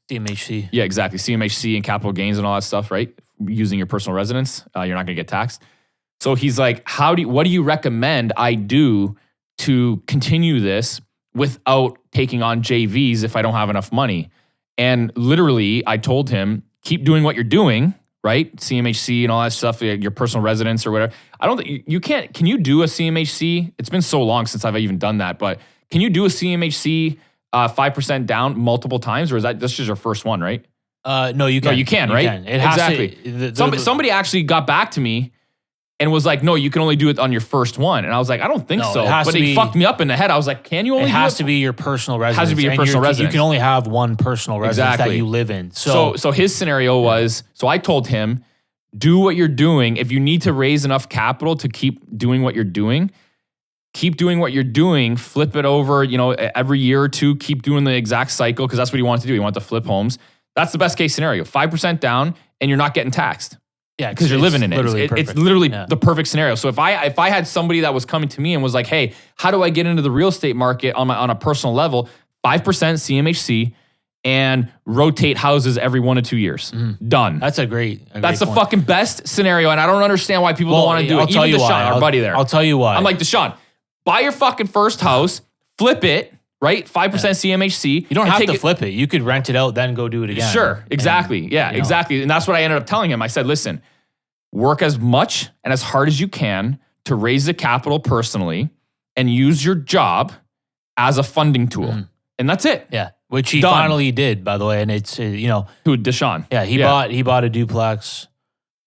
CMHC. Yeah, exactly. CMHC and capital gains and all that stuff, right? Using your personal residence, you're not going to get taxed. So he's like, what do you recommend I do to continue this without taking on JVs if I don't have enough money? And literally, I told him, keep doing what you're doing, right? CMHC and all that stuff, your personal residence or whatever. I don't think you can't. Can you do a CMHC? It's been so long since I've even done that, but can you do a CMHC 5% down multiple times, or is that's just your first one, right? No, you can. No, you can, right? Can. It has exactly. Somebody actually got back to me and was like, no, you can only do it on your first one. And I was like, I don't think so. But he fucked me up in the head. I was like, can you only do it? It has to be your personal residence. It has to be your personal residence. You can only have one personal residence that you live in. So his scenario was, so I told him, do what you're doing. If you need to raise enough capital to keep doing what you're doing, keep doing what you're doing, flip it over, every year or two, keep doing the exact cycle, because that's what you want to do. You want to flip homes. That's the best case scenario. 5% down and you're not getting taxed. Yeah, because you're living in it. It's literally the perfect scenario. So if I had somebody that was coming to me and was like, hey, how do I get into the real estate market on a personal level? 5% CMHC and rotate houses every 1 to 2 years. Done. That's That's the fucking best scenario. And I don't understand why people don't want to do it. I'll tell you Deshaun, why. our buddy there. I'll tell you why. I'm like, Deshaun, buy your fucking first house, flip it, right? 5% CMHC. You don't have to flip it. You could rent it out, then go do it again. Sure, exactly. Exactly. And that's what I ended up telling him. I said, listen, work as much and as hard as you can to raise the capital personally and use your job as a funding tool. And that's it. Yeah. Which he finally did, by the way. And it's, Who, Deshaun? Yeah, he bought a duplex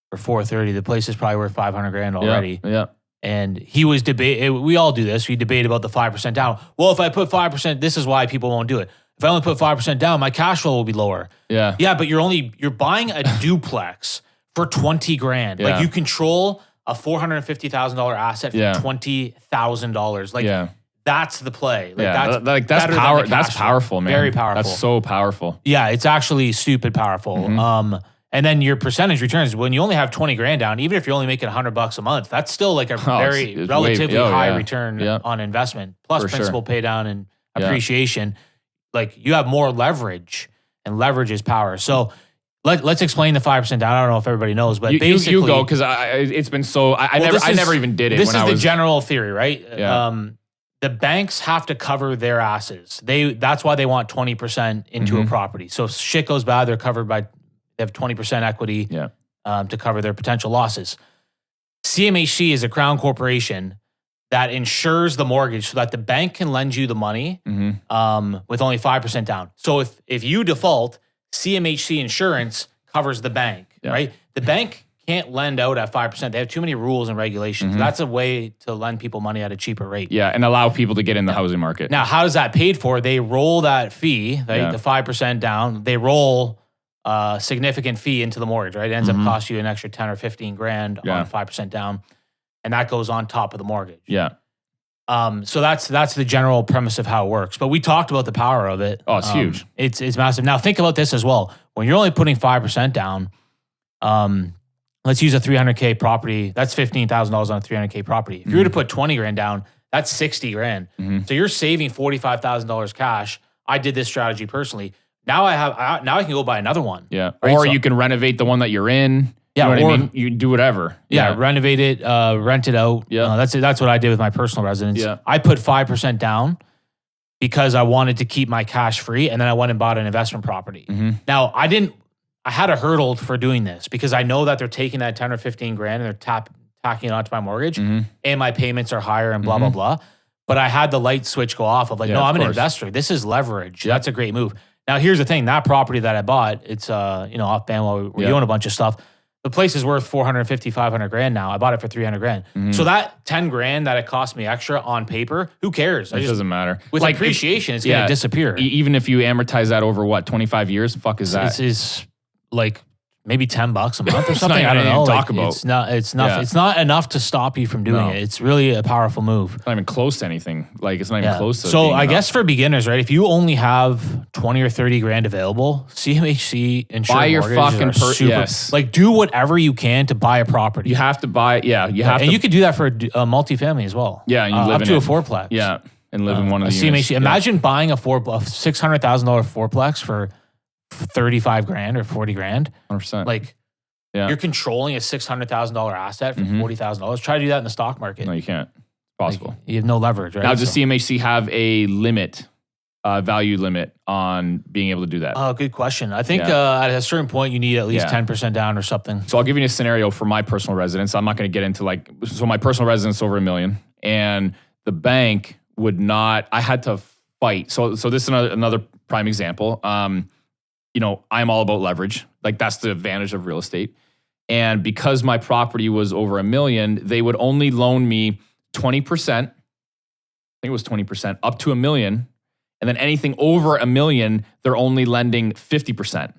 for $430. The place is probably worth $500,000 already. Yeah. And he was we all do this. We debate about the 5% down. Well, if I put 5%, this is why people won't do it. If I only put 5% down, my cash flow will be lower. Yeah. Yeah, but you're buying a duplex for $20,000. Yeah. Like you control a $450,000 asset for $20,000. Like that's the play. Like that's power. That's powerful, man. Very powerful. That's so powerful. Yeah, it's actually stupid powerful. And then your percentage returns, when you only have $20,000 down, even if you're only making $100 a month, that's still like a very relatively high return on investment. Plus principal pay down and appreciation. Like you have more leverage, and leverage is power. So let's explain the 5% down. I don't know if everybody knows, but basically you go, because it's been so I never even did it. This is the general theory, right? Yeah. The banks have to cover their asses. That's why they want 20% into a property. So if shit goes bad, they're covered by. They have 20% equity to cover their potential losses. CMHC is a crown corporation that insures the mortgage so that the bank can lend you the money with only 5% down. So if you default, CMHC insurance covers the bank, right? The bank can't lend out at 5%. They have too many rules and regulations. That's a way to lend people money at a cheaper rate. Yeah, and allow people to get in the housing market. Now, how is that paid for? They roll that fee, right? The 5% down. They roll significant fee into the mortgage, right? It ends up costing you an extra 10 or 15 grand on 5% down. And that goes on top of the mortgage. Yeah. So that's the general premise of how it works. But we talked about the power of it. Oh, it's huge. It's massive. Now think about this as well. When you're only putting 5% down, let's use a $300K property. That's $15,000 on a $300K property. If you were to put 20 grand down, that's 60 grand. So you're saving $45,000 cash. I did this strategy personally. Now I can go buy another one. Yeah. Right? Or So- you can renovate the one that you're in. Yeah, You know what I or- mean? You do whatever. Yeah, renovate it, rent it out. Yeah. That's what I did with my personal residence. Yeah. I put 5% down because I wanted to keep my cash free, and then I went and bought an investment property. Now I had a hurdle for doing this because I know that they're taking that 10 or 15 grand and they're tacking it onto my mortgage, and my payments are higher and blah blah blah. But I had the light switch go off of like, Yeah, no, of I'm an course. investor. This is leverage. That's a great move. Now here's the thing: that property that I bought, it's off Banwell. We own a bunch of stuff. The place is worth 450, 500 grand now. I bought it for 300 grand. So that 10 grand that it cost me extra on paper, who cares? It doesn't matter. With Like, appreciation, it's going to disappear. Even if you amortize that over what, 25 years? Fuck is that? This is like maybe $10 a month or It's something. not I don't even know. talk about. It's not enough to stop you from doing No. it. It's really a powerful move. It's not even close to anything. Like, it's not even close to So being I enough. guess for beginners, right? If you only have 20 or 30 grand available, CMHC insured Buy your mortgages fucking are super. yes. Like do whatever you can to buy a property. You have to buy, you have and to. you could do that for a multifamily as well. Yeah, and you live up in to it. a fourplex. Yeah, and live in one of A the units. CMHC. Imagine buying a $600,000 fourplex for 35 grand or 40 grand. 100%. Like you're controlling a $600,000 asset for $40,000. Try to do that in the stock market. No, you can't. It's possible. You have no leverage, right? Now, does CMHC have a limit, value limit on being able to do that? Oh, good question. I think Yeah. at a certain point you need at least 10% down or something. So I'll give you a scenario for my personal residence. I'm not going to get into so my personal residence over $1 million, and the bank would not. I had to fight. So this is another prime example. I'm all about leverage. Like that's the advantage of real estate. And because my property was over $1 million, they would only loan me 20%. I think it was 20% up to $1 million. And then anything over $1 million, they're only lending 50%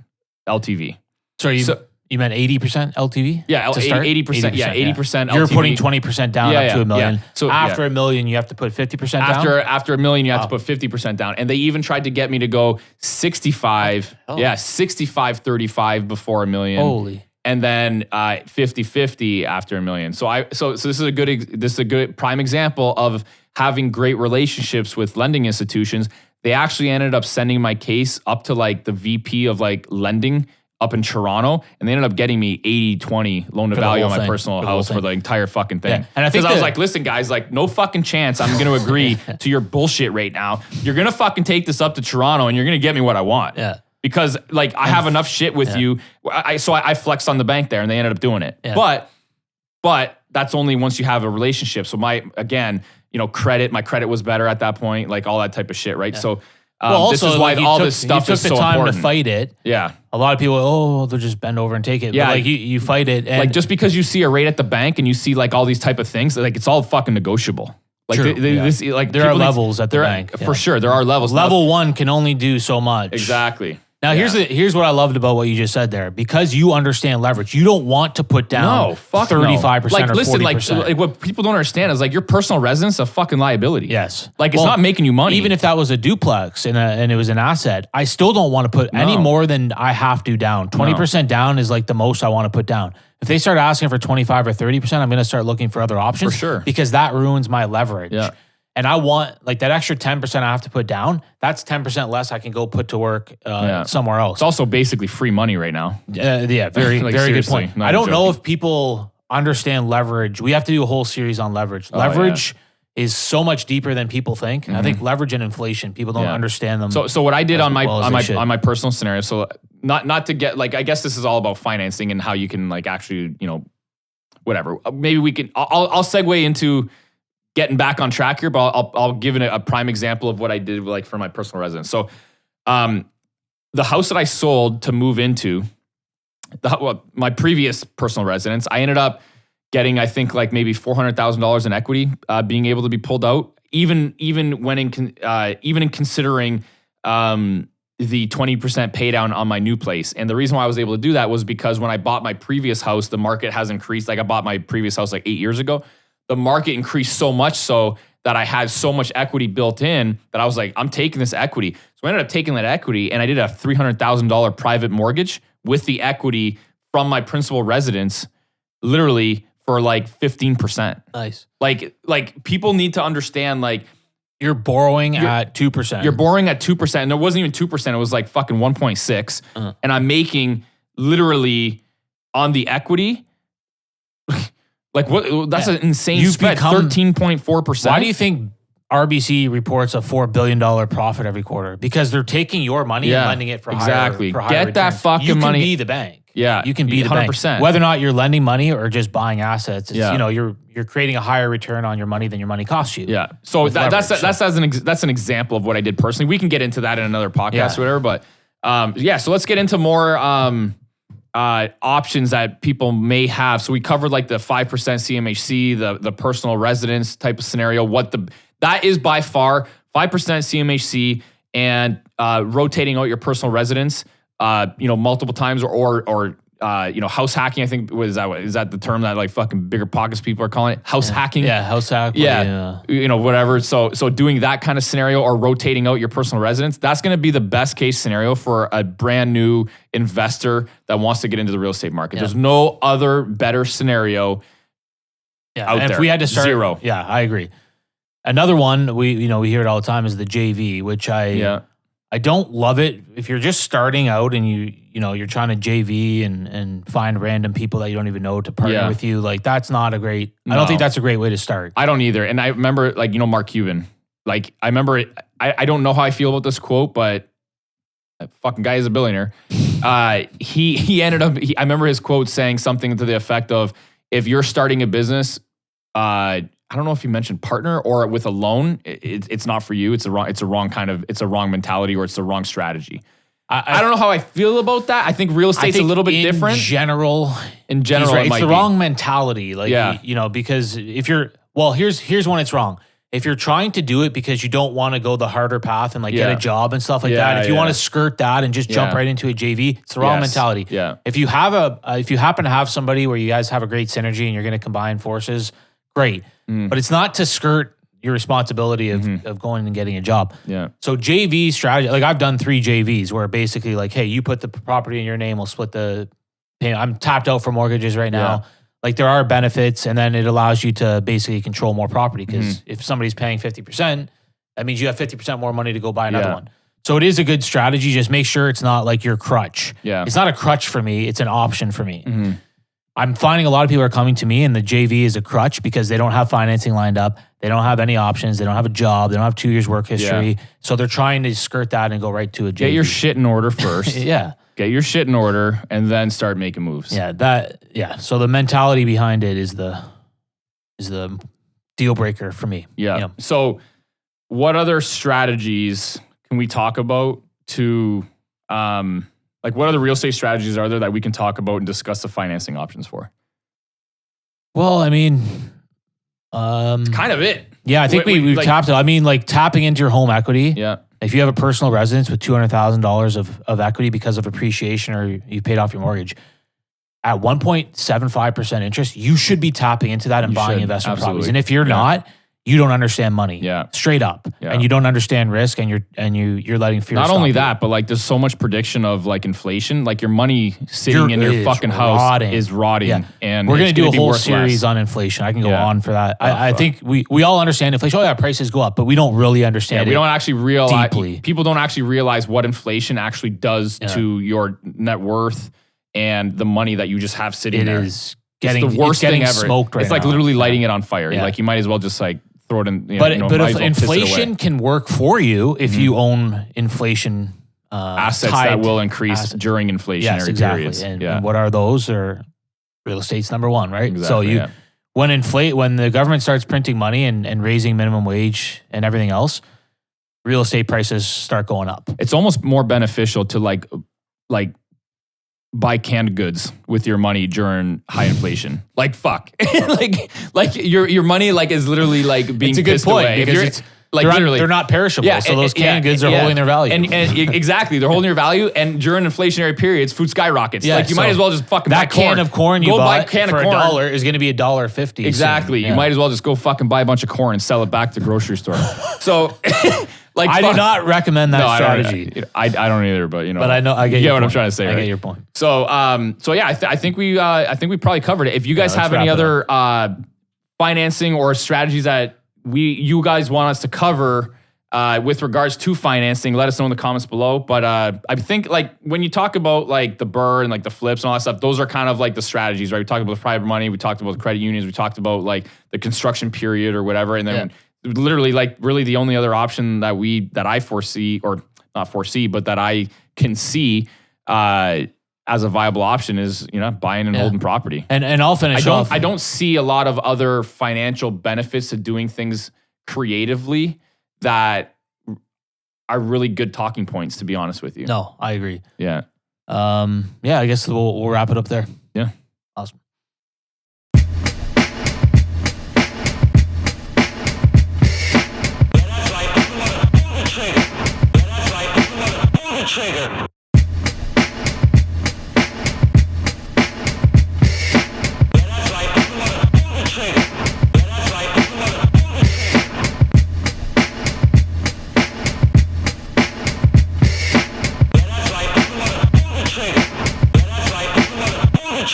LTV. So you meant 80% LTV? Yeah, to start? 80%. Yeah, 80% LTV. You're putting 20% down up to $1 million. Yeah. So after $1 million, you have to put 50% down? After $1 million, you have to put 50% down. And they even tried to get me to go 65. Oh. Yeah, 65-35 before $1 million. Holy. And then 50-50 after $1 million. So this is a good prime example of having great relationships with lending institutions. They actually ended up sending my case up to like the VP of like lending up in Toronto, and they ended up getting me 80-20 loan to value on my personal house for the entire fucking thing. Yeah. And I think I was like, listen, guys, like no fucking chance I'm going to agree to your bullshit right now. You're going to fucking take this up to Toronto, and you're going to get me what I want. Yeah. Because like I have enough shit with you. So I flexed on the bank there, and they ended up doing it. Yeah. But that's only once you have a relationship. So my credit was better at that point, like all that type of shit, right? So this is why all this stuff is so important. You took the time to fight it. Yeah. A lot of people, they'll just bend over and take it. Yeah. But like you fight it. And Like just because you see a rate at the bank and you see like all these type of things, like it's all fucking negotiable. Like True, there are levels at the bank. For sure, there are levels. Level one can only do so much. Exactly. Now here's what I loved about what you just said there. Because you understand leverage, you don't want to put down 35% Like or listen, 40%. like what people don't understand is like your personal residence is a fucking liability. Yes. Like it's not making you money. Even if that was a duplex and it was an asset, I still don't want to put any more than I have to down. 20% down is like the most I want to put down. If they start asking for 25 or 30%, I'm going to start looking for other options. For sure. Because that ruins my leverage. Yeah. And I want like that extra 10% I have to put down. That's 10% less I can go put to work somewhere else. It's also basically free money right now. Yeah, very, Like, very good seriously, point. not I don't know joking. if people understand leverage. We have to do a whole series on leverage. Leverage is so much deeper than people think. I think leverage and inflation, people don't understand them. So what I did on my well as they on my personal scenario. So not to get like, I guess this is all about financing and how you can like actually, whatever. Maybe we can. I'll segue into getting back on track here, but I'll give it a prime example of what I did like for my personal residence. So, the house that I sold to move into, my previous personal residence, I ended up getting, I think, like maybe $400,000 in equity, being able to be pulled out, even when in considering the 20% pay down on my new place. And the reason why I was able to do that was because when I bought my previous house, the market has increased. Like I bought my previous house like 8 years ago. The market increased so much so that I had so much equity built in that I was like, I'm taking this equity. So I ended up taking that equity and I did a $300,000 private mortgage with the equity from my principal residence, literally for like 15%. Nice. Like people need to understand, like, you're borrowing at 2%. You're borrowing at 2%, and it wasn't even 2%. It was like fucking 1.6, and I'm making literally on the equity. Like what? That's an insane spread. 13.4%. Why do you think RBC reports a $4 billion profit every quarter? Because they're taking your money and lending it for exactly. higher Get that returns. fucking money. You can be the bank. Yeah, you can be 100%. The bank. Whether or not you're lending money or just buying assets, it's, you know, you're creating a higher return on your money than your money costs you. Yeah. So that's an example of what I did personally. We can get into that in another podcast or whatever. But so let's get into more options that people may have. So we covered like the 5% CMHC, the personal residence type of scenario. That is by far 5% CMHC and rotating out your personal residence, multiple times or house hacking. I think is that the term that like fucking bigger pockets people are calling it? House hacking. Yeah, house hack. Yeah. Whatever. So doing that kind of scenario or rotating out your personal residence, that's going to be the best case scenario for a brand new investor that wants to get into the real estate market. There's no other better scenario out there. If we had to start, zero. Yeah, I agree. Another one we hear it all the time is the JV, which I don't love it. If you're just starting out and you're trying to JV and find random people that you don't even know to partner with you, like that's not a great. I don't think that's a great way to start. I don't either. And I remember Mark Cuban. Like I remember it. I don't know how I feel about this quote, but that fucking guy is a billionaire. He ended up. I remember his quote saying something to the effect of, "If you're starting a business, I don't know if you mentioned partner or with a loan, it's not for you. It's a wrong mentality or it's the wrong strategy." I don't know how I feel about that. I think real estate's a little bit different. In general, right. It's the wrong mentality. Because here's when it's wrong. If you're trying to do it because you don't want to go the harder path and get a job and stuff like that, if you want to skirt that and just jump right into a JV, it's the wrong mentality. Yeah. If you happen to have somebody where you guys have a great synergy and you're going to combine forces, great. But it's not to skirt your responsibility of going and getting a job. Yeah. So JV strategy, like I've done 3 JVs where basically like, hey, you put the property in your name, we'll split the payment. I'm tapped out for mortgages right now. Yeah. Like there are benefits, and then it allows you to basically control more property because if somebody's paying 50%, that means you have 50% more money to go buy another one. So it is a good strategy. Just make sure it's not like your crutch. Yeah. It's not a crutch for me. It's an option for me. I'm finding a lot of people are coming to me and the JV is a crutch because they don't have financing lined up. They don't have any options. They don't have a job. They don't have 2 years work history. Yeah. So they're trying to skirt that and go right to a JV. Get your shit in order first. Get your shit in order and then start making moves. So the mentality behind it is the deal breaker for me. Yeah. So what other strategies can we talk about to what other real estate strategies are there that we can talk about and discuss the financing options for? Well, I mean, it's kind of it. Yeah, I think we've tapped it. I mean, like tapping into your home equity. Yeah. If you have a personal residence with $200,000 of equity because of appreciation or you paid off your mortgage, at 1.75% interest, you should be tapping into that and buying investment properties. And if you're not, you don't understand money. Yeah. Straight up. Yeah. And you don't understand risk and you're letting fear Not stop only you. that, but like there's so much prediction of like inflation. Like your money sitting in your fucking house is rotting. Yeah. And we're gonna do a whole series on inflation. I can go on for that. I think we all understand inflation. Oh yeah, prices go up, but we don't really understand it. We don't actually realize deeply. People don't actually realize what inflation actually does to your net worth and the money that you just have sitting there. It's the worst thing ever. Smoked right it's like now. literally lighting it on fire. Like you might as well just like throw it in. But if inflation can work for you if you own inflation assets that will increase during inflationary periods. And what are those? Or real estate's number one, right? Exactly, so when the government starts printing money and raising minimum wage and everything else, real estate prices start going up. It's almost more beneficial to like buy canned goods with your money during high inflation. Like fuck, like your money like is literally like being it's a good pissed point away. because Like literally, they're not perishable. Yeah, so those canned goods are holding their value. And exactly, they're holding their value. And during inflationary periods, food skyrockets. Yeah, like you might as well just fucking buy that can of corn you go buy bought a can for of corn. $1 is going to be $1.50. Exactly. soon. You might as well just go fucking buy a bunch of corn and sell it back to the grocery store. So, like, I do not recommend that strategy. I don't either, but you know. But I know I get you your what point. I'm trying to say. I right? get your point. So, yeah, I think we probably covered it. If you guys let's have any wrap it other financing or strategies that you guys want us to cover with regards to financing, let us know in the comments below. But I think like when you talk about like the BRRRR and like the flips and all that stuff, those are kind of like the strategies, right? We talked about the private money, we talked about the credit unions, we talked about like the construction period or whatever, and then literally like really the only other option that I foresee, or not foresee, but that I can see as a viable option is, you know, buying and holding property. And I'll finish off. I don't see a lot of other financial benefits to doing things creatively that are really good talking points, to be honest with you. No, I agree. Yeah. Yeah, I guess we'll wrap it up there. Yeah. Awesome.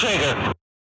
Trigger.